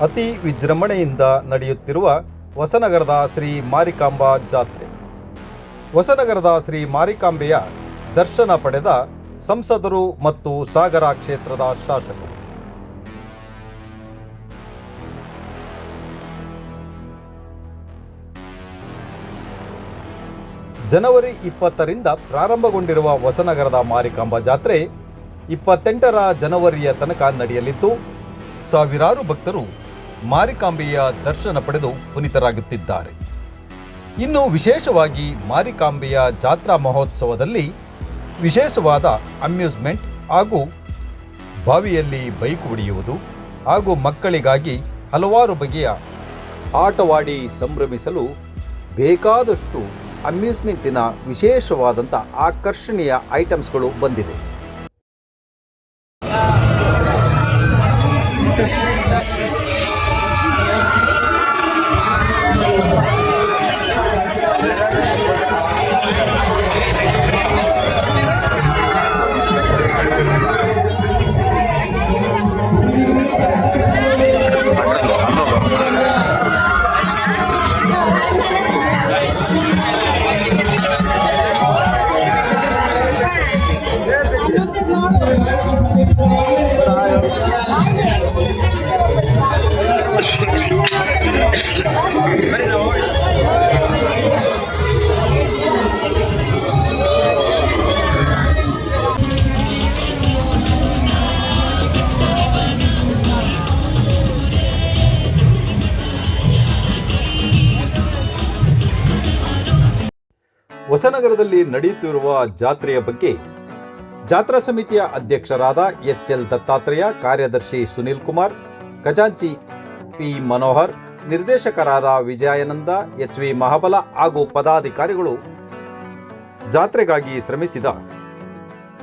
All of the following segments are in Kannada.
ಅತಿ ವಿಜೃಂಭಣೆಯಿಂದ ನಡೆಯುತ್ತಿರುವ ಹೊಸನಗರದ ಶ್ರೀ ಮಾರಿಕಾಂಬಾ ಜಾತ್ರೆ. ಹೊಸನಗರದ ಶ್ರೀ ಮಾರಿಕಾಂಬೆಯ ದರ್ಶನ ಪಡೆದ ಸಂಸದರು ಮತ್ತು ಸಾಗರ ಕ್ಷೇತ್ರದ ಶಾಸಕರು. ಜನವರಿ 20ರಿಂದ ಪ್ರಾರಂಭಗೊಂಡಿರುವ ಹೊಸನಗರದ ಮಾರಿಕಾಂಬಾ ಜಾತ್ರೆ 28ರ ಜನವರಿಯ ತನಕ ನಡೆಯಲಿದ್ದು, ಸಾವಿರಾರು ಭಕ್ತರು ಮಾರಿಕಾಂಬೆಯ ದರ್ಶನ ಪಡೆದು ಪುನೀತರಾಗುತ್ತಿದ್ದಾರೆ. ಇನ್ನು ವಿಶೇಷವಾಗಿ ಮಾರಿಕಾಂಬೆಯ ಜಾತ್ರಾ ಮಹೋತ್ಸವದಲ್ಲಿ ವಿಶೇಷವಾದ ಅಮ್ಯೂಸ್ಮೆಂಟ್ ಹಾಗೂ ಬಾವಿಯಲ್ಲಿ ಬೈಕ್ ಹೊಡೆಯುವುದು ಹಾಗೂ ಮಕ್ಕಳಿಗಾಗಿ ಹಲವಾರು ಬಗೆಯ ಆಟವಾಡಿ ಸಂಭ್ರಮಿಸಲು ಬೇಕಾದಷ್ಟು ಅಮ್ಯೂಸ್ಮೆಂಟಿನ ವಿಶೇಷವಾದಂಥ ಆಕರ್ಷಣೀಯ ಐಟಮ್ಸ್ಗಳು ಬಂದಿದೆ. ಹೊಸನಗರದಲ್ಲಿ ನಡೆಯುತ್ತಿರುವ ಜಾತ್ರೆಯ ಬಗ್ಗೆ ಜಾತ್ರಾ ಸಮಿತಿಯ ಅಧ್ಯಕ್ಷರಾದ ಎಚ್.ಎಲ್. ದತ್ತಾತ್ರೇಯ, ಕಾರ್ಯದರ್ಶಿ ಸುನೀಲ್ ಕುಮಾರ್, ಖಜಾಂಚಿ ಪಿ. ಮನೋಹರ್, ನಿರ್ದೇಶಕರಾದ ವಿಜಯಾನಂದ, ಎಚ್.ವಿ. ಮಹಾಬಲ ಹಾಗೂ ಪದಾಧಿಕಾರಿಗಳು ಜಾತ್ರೆಗಾಗಿ ಶ್ರಮಿಸಿದ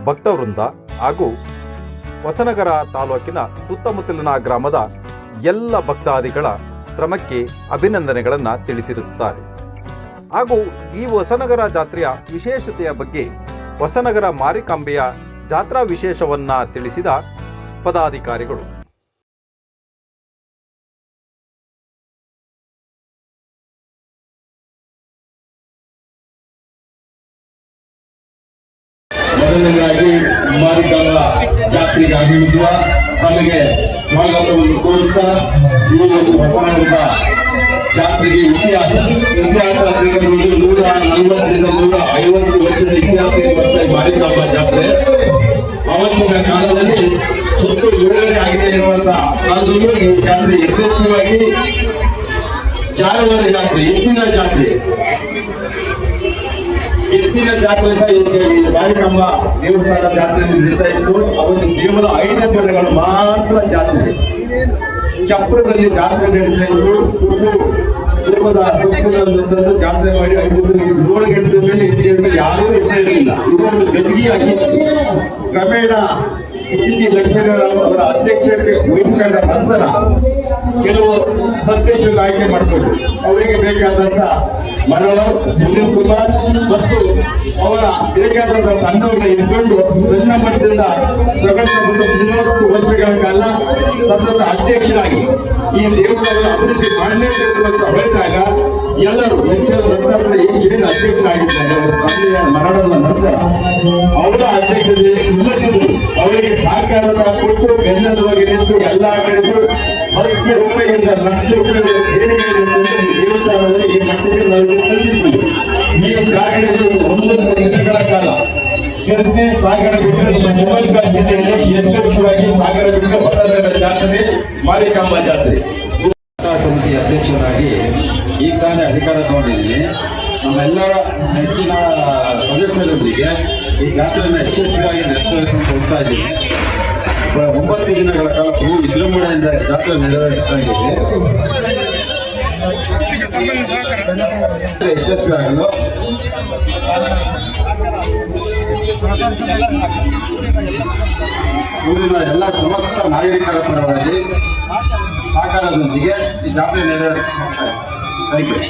ಭಕ್ತವೃಂದ ಹಾಗೂ ಹೊಸನಗರ ತಾಲೂಕಿನ ಸುತ್ತಮುತ್ತಲಿನ ಗ್ರಾಮದ ಎಲ್ಲ ಭಕ್ತಾದಿಗಳ ಶ್ರಮಕ್ಕೆ ಅಭಿನಂದನೆಗಳನ್ನು ತಿಳಿಸಿರುತ್ತಾರೆ. ಹಾಗೂ ಈ ಹೊಸನಗರ ಜಾತ್ರೆಯ ವಿಶೇಷತೆಯ ಬಗ್ಗೆ ಹೊಸನಗರ ಮಾರಿಕಾಂಬೆಯ ಜಾತ್ರಾ ವಿಶೇಷವನ್ನ ತಿಳಿಸಿದ ಪದಾಧಿಕಾರಿಗಳು. ಮೊದಲನೇದಾಗಿ ಮಾರಿಕಾಂಬಾ ಜಾತ್ರೆಗೆ ಆಗಮಿಸುವ ತಮಗೆ ಸ್ವಾಗತವನ್ನು ಕೋರುತ್ತಾ ಈ ಒಂದು ಹೊಸನಗರದ ಜಾತ್ರೆಗೆ ಇತಿಹಾಸ 140ರಿಂದ 150 ವರ್ಷದ ಇತಿಹಾಸ ಇರುವಂತಹ ಮಾರಿಕಾಂಬಾ ಜಾತ್ರೆ ಅವತ್ತಿನ ಕಾಲದಲ್ಲಿ ಸುತ್ತು ವಿಡುಗಡೆ ಆಗಿದೆ ಇರುವಂತಹ ಕಾಲದಲ್ಲೂ ಈ ಜಾತ್ರೆ ಯಥೇಚ್ಛವಾಗಿ ಜಾನುವಾರು ಜಾತ್ರೆ, ಎತ್ತಿನ ಜಾತ್ರೆ ಸಹ ಈ ಮಾರಿಕಾಂಬಾ ದೇವಸ್ಥಾನ ಜಾತ್ರೆಯಲ್ಲಿ ನಡೀತಾ ಇತ್ತು. ಅವತ್ತು ಕೇವಲ 5 ದಿನಗಳು ಮಾತ್ರ ಜಾತ್ರೆ. ಚಪ್ರದಲ್ಲಿ ಜಾತ್ರೆ ನಡೀತಾ ಇತ್ತು. ಜಾತ್ರೆ ಮಾಡಿ 5 ದಿನ 7 ಗಂಟೆ ಮೇಲೆ ಯಾರೂ ಇರ್ತಾ ಇರಲಿಲ್ಲ. ಇದೊಂದು ಗದ್ಗಿಯಾಗಿ ಕ್ರಮೇಣ ಇತ್ತೀಚೆಗೆ ಲಕ್ಷ್ಮೀನಾರಾಯಣ ಅವರ ಅಧ್ಯಕ್ಷತೆ ವಹಿಸಿಕೊಂಡ ನಂತರ ಕೆಲವು ಸಂದೇಶಗಳು ಆಯ್ಕೆ ಮಾಡಿಕೊಂಡು ಅವರಿಗೆ ಬೇಕಾದಂತ ಮನೋಹರ್, ಸುನೀಲ್ ಕುಮಾರ್ ಮತ್ತು ಅವರ ಬೇಕಾದಂತ ತಂಡವನ್ನು ಇಟ್ಕೊಂಡು ಸಣ್ಣ ಮಟ್ಟದಿಂದ ಸಗಟ 30 ವರ್ಷಗಳ ಕಾಲ ಸತತ ಅಧ್ಯಕ್ಷರಾಗಿ ಈ ದೇವಸ್ಥಾನದ ಅಭಿವೃದ್ಧಿ ಮಾಡಲೇಬೇಕು ಅಂತ ಹೊರಟಾಗ ಎಲ್ಲರೂ ಏನು ಅಧ್ಯಕ್ಷರಾಗಿದ್ದಾರೆ ಅವರ ತಂದೆಯ ಮರಣದ ನಂತರ ಅವರ ಅಧ್ಯಕ್ಷತೆ ಇಲ್ಲದಿದ್ದರು ಅವರಿಗೆ ಸಹಕಾರದ ಕೊಟ್ಟು ಬೆನ್ನೆಲುಬಾಗಿ ನಿಂತು ಎಲ್ಲಾ ಕಡೆಗೂ 10 ರೂಪಾಯಿಯಿಂದ ಲಕ್ಷ ರೂಪಾಯಿಗಳ ದೇವಸ್ಥಾನದಲ್ಲಿ ಈ ಮಟ್ಟಿಗೆ ನಾವು ತಂದಿದ್ದೀವಿ. ಈ ಕಾರ್ಯಕ್ರಮದಲ್ಲಿ 9 ದಿನಗಳ ಕಾಲ ಶಿರಸಿ, ಸಾಗರ ಬಿಟ್ಟು ಶಿವಮೊಗ್ಗ ಜಿಲ್ಲೆಯಲ್ಲಿ ಯಶಸ್ವಿಯಾಗಿ ಸಾಗರ ಬಿಟ್ಟು ಹೊಸನಗರ ಜಾತ್ರೆ ಮಾರಿಕಾಂಬಾ ಜಾತ್ರೆ ಸಮಿತಿ ಅಧ್ಯಕ್ಷರಾಗಿ ಈಗ ತಾನೇ ಅಧಿಕಾರ ತಗೊಂಡಿದ್ದೀನಿ. ನಮ್ಮೆಲ್ಲರ ಹೆಚ್ಚಿನ ಸದಸ್ಯರೊಂದಿಗೆ ಈ ಜಾತ್ರೆಯನ್ನು ಯಶಸ್ವಿಯಾಗಿ ನಡೆಸಬೇಕು ಅಂತ ಹೋಗ್ತಾ ಇದ್ದೀನಿ. 9 ದಿನಗಳ ಕಾಲ ಬಹು ವಿಜೃಂಭಣೆಯಿಂದ ಜಾತ್ರೆ ನೆರವೇರಿಸ್ತಾ ಇದ್ದೀವಿ. ಯಶಸ್ವಿಯಾಗಲು ಊರಿನ ಎಲ್ಲ ಸಮಸ್ತ ನಾಗರಿಕರ ಪರವಾಗಿ ಸಹಕಾರದೊಂದಿಗೆ ಈ ಜಾತ್ರೆ ನೆರವೇರಿಸ್ತಾ ಇದ್ದೀವಿ.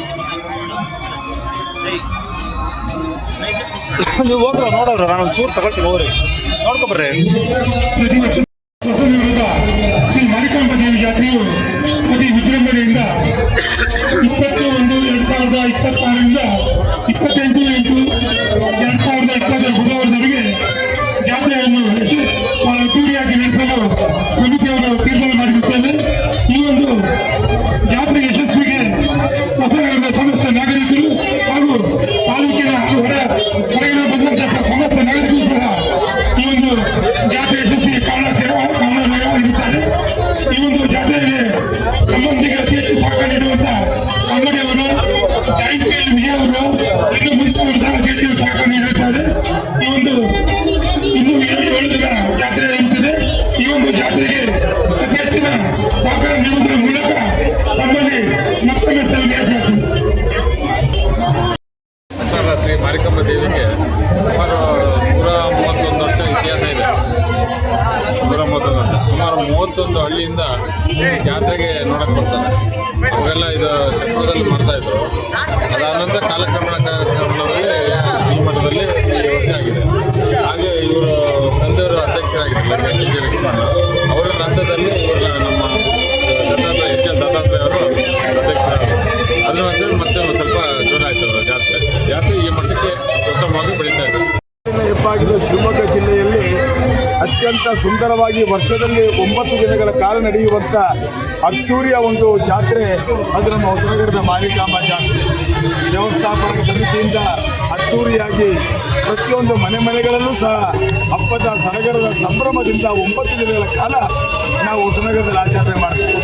ನೀವು ಹೋಗ್ರ ನೋಡೋರು, ನಾನೊಂದು ಚೂರು ತಗೊಳ್ತೀನಿ, ಹೋಗ್ರಿ ನೋಡ್ಕೊಬರ್ರಿ. ಪ್ರತಿ ವರ್ಷ ಹೊಸನಗರದ ಶ್ರೀ ಮಾರಿಕಾಂಬಾ ದೇವಿ ಜಾತ್ರೆಯು ಅತಿ ವಿಜೃಂಭಣೆಯಿಂದ 21/2026ರಿಂದ 28/8/2027 ಬುಧವಾರದವರೆಗೆ ಜಾತ್ರೆಯನ್ನು ಅದ್ದೂರಿಯಾಗಿ ನಡೆಸಲು ಸಮಿತಿಯವರು ತೀರ್ಮಾನ ಮಾಡಿರುತ್ತೇವೆ. ಈ ಒಂದು ಜಾತ್ರೆ ಯಶಸ್ವಿಗೆ ಹೊಸನಗರದ ಸಮಸ್ತ ನಾಗರಿಕರು ಹಾಗೂ ತಾಲೂಕಿನ ಹೊರಗಿನ ಬಂದಂತಹ ಸಮಸ್ತ ನಾಗರಿಕರು ಸಹ ಈ ಒಂದು ಜಾತ್ರೆ ಯಶಸ್ವಿಗೆ ಕಾರಣರಾಗಿರುತ್ತಾರೆ. ಈ ಒಂದು ಜಾತ್ರೆಗೆ ಸಂಬಂಧಿಗೆ ಅತಿ ಹೆಚ್ಚು ಸಹಕಾರ ನೀಡುವಂತ ಅಂಗಡಿಯವರು, ಜಾಯಿಂಟ್ ವಿಜಯವರು, ಇನ್ನು ಮುಂಚಿತವರು ಸಹ ಅತಿ ಹೆಚ್ಚು ಸಹಕಾರ ನೀಡುತ್ತಾರೆ. ಈ ಒಂದು ಇನ್ನು 7 ದಿನ ಜಾತ್ರೆ ನಡೆಯುತ್ತದೆ. ಈ ಒಂದು ಜಾತ್ರೆಗೆ ಅತಿ ಹೆಚ್ಚಿನ ಸಹಕಾರ ನೀಡುವುದರ ಮೂಲಕ ತಮ್ಮಲ್ಲಿ ಮತ್ತೊಮ್ಮೆ ಸಲಹೆ ಅಂತಾರಾಷ್ಟ್ರೀಯ ಮಾರಿಕಮ್ಮ ದೇವಿಗೆ ಸುಮಾರು 131 ವರ್ಷ ಇತಿಹಾಸ ಇದೆ. 131 ವರ್ಷ, ಸುಮಾರು 31 ಹಳ್ಳಿಯಿಂದ ಜಾತ್ರೆಗೆ ನೋಡಕ್ಕೆ ಬರ್ತಾರೆ. ಅವೆಲ್ಲ ಇದು ಚಕ್ರದಲ್ಲಿ ಮಾಡ್ತಾಯಿದ್ರು. ಅದಾದ ಕಾಲಕ್ರಮಣದಲ್ಲಿ ಈ ಮಠದಲ್ಲಿ ಈ ವರ್ಷ ಆಗಿದೆ. ಹಾಗೆ ಇವರು ತಂದೆಯವರು ಅಧ್ಯಕ್ಷರಾಗಿದ್ದರು, ಅವರ ನಂತರದಲ್ಲಿ ಇವರು ನಮ್ಮ ದತ್ತಾತ್ರೇಯ ಅವರು ಅಧ್ಯಕ್ಷರಾದರು. ಅದರ ನಂತರ ಮತ್ತೆ ಒಂದು ಸ್ವಲ್ಪ ಜೋರ ಆಯ್ತು ಜಾತ್ರೆ ಈ ಮಟ್ಟಕ್ಕೆ ಉತ್ತಮವಾಗಿ ಬೆಳೀತಾ ಇದೆ. ಹೆಬ್ಬಾಗಿಲು ಶಿವಮೊಗ್ಗ ಜಿಲ್ಲೆಯಲ್ಲಿ ಅತ್ಯಂತ ಸುಂದರವಾಗಿ ವರ್ಷದಲ್ಲಿ 9 ದಿನಗಳ ಕಾಲ ನಡೆಯುವಂಥ ಅದ್ದೂರಿಯ ಒಂದು ಜಾತ್ರೆ ಅದು ನಮ್ಮ ಹೊಸನಗರದ ಮಾರಿಕಾಂಬ ಜಾತ್ರೆ. ವ್ಯವಸ್ಥಾಪನಾ ಸಮಿತಿಯಿಂದ ಅದ್ದೂರಿಯಾಗಿ ಪ್ರತಿಯೊಂದು ಮನೆಗಳಲ್ಲೂ ಸಹ ಹಬ್ಬದ ಸಡಗರದ ಸಂಭ್ರಮದಿಂದ 9 ದಿನಗಳ ಕಾಲ ನಾವು ಹೊಸನಗರದಲ್ಲಿ ಆಚರಣೆ ಮಾಡ್ತೇವೆ.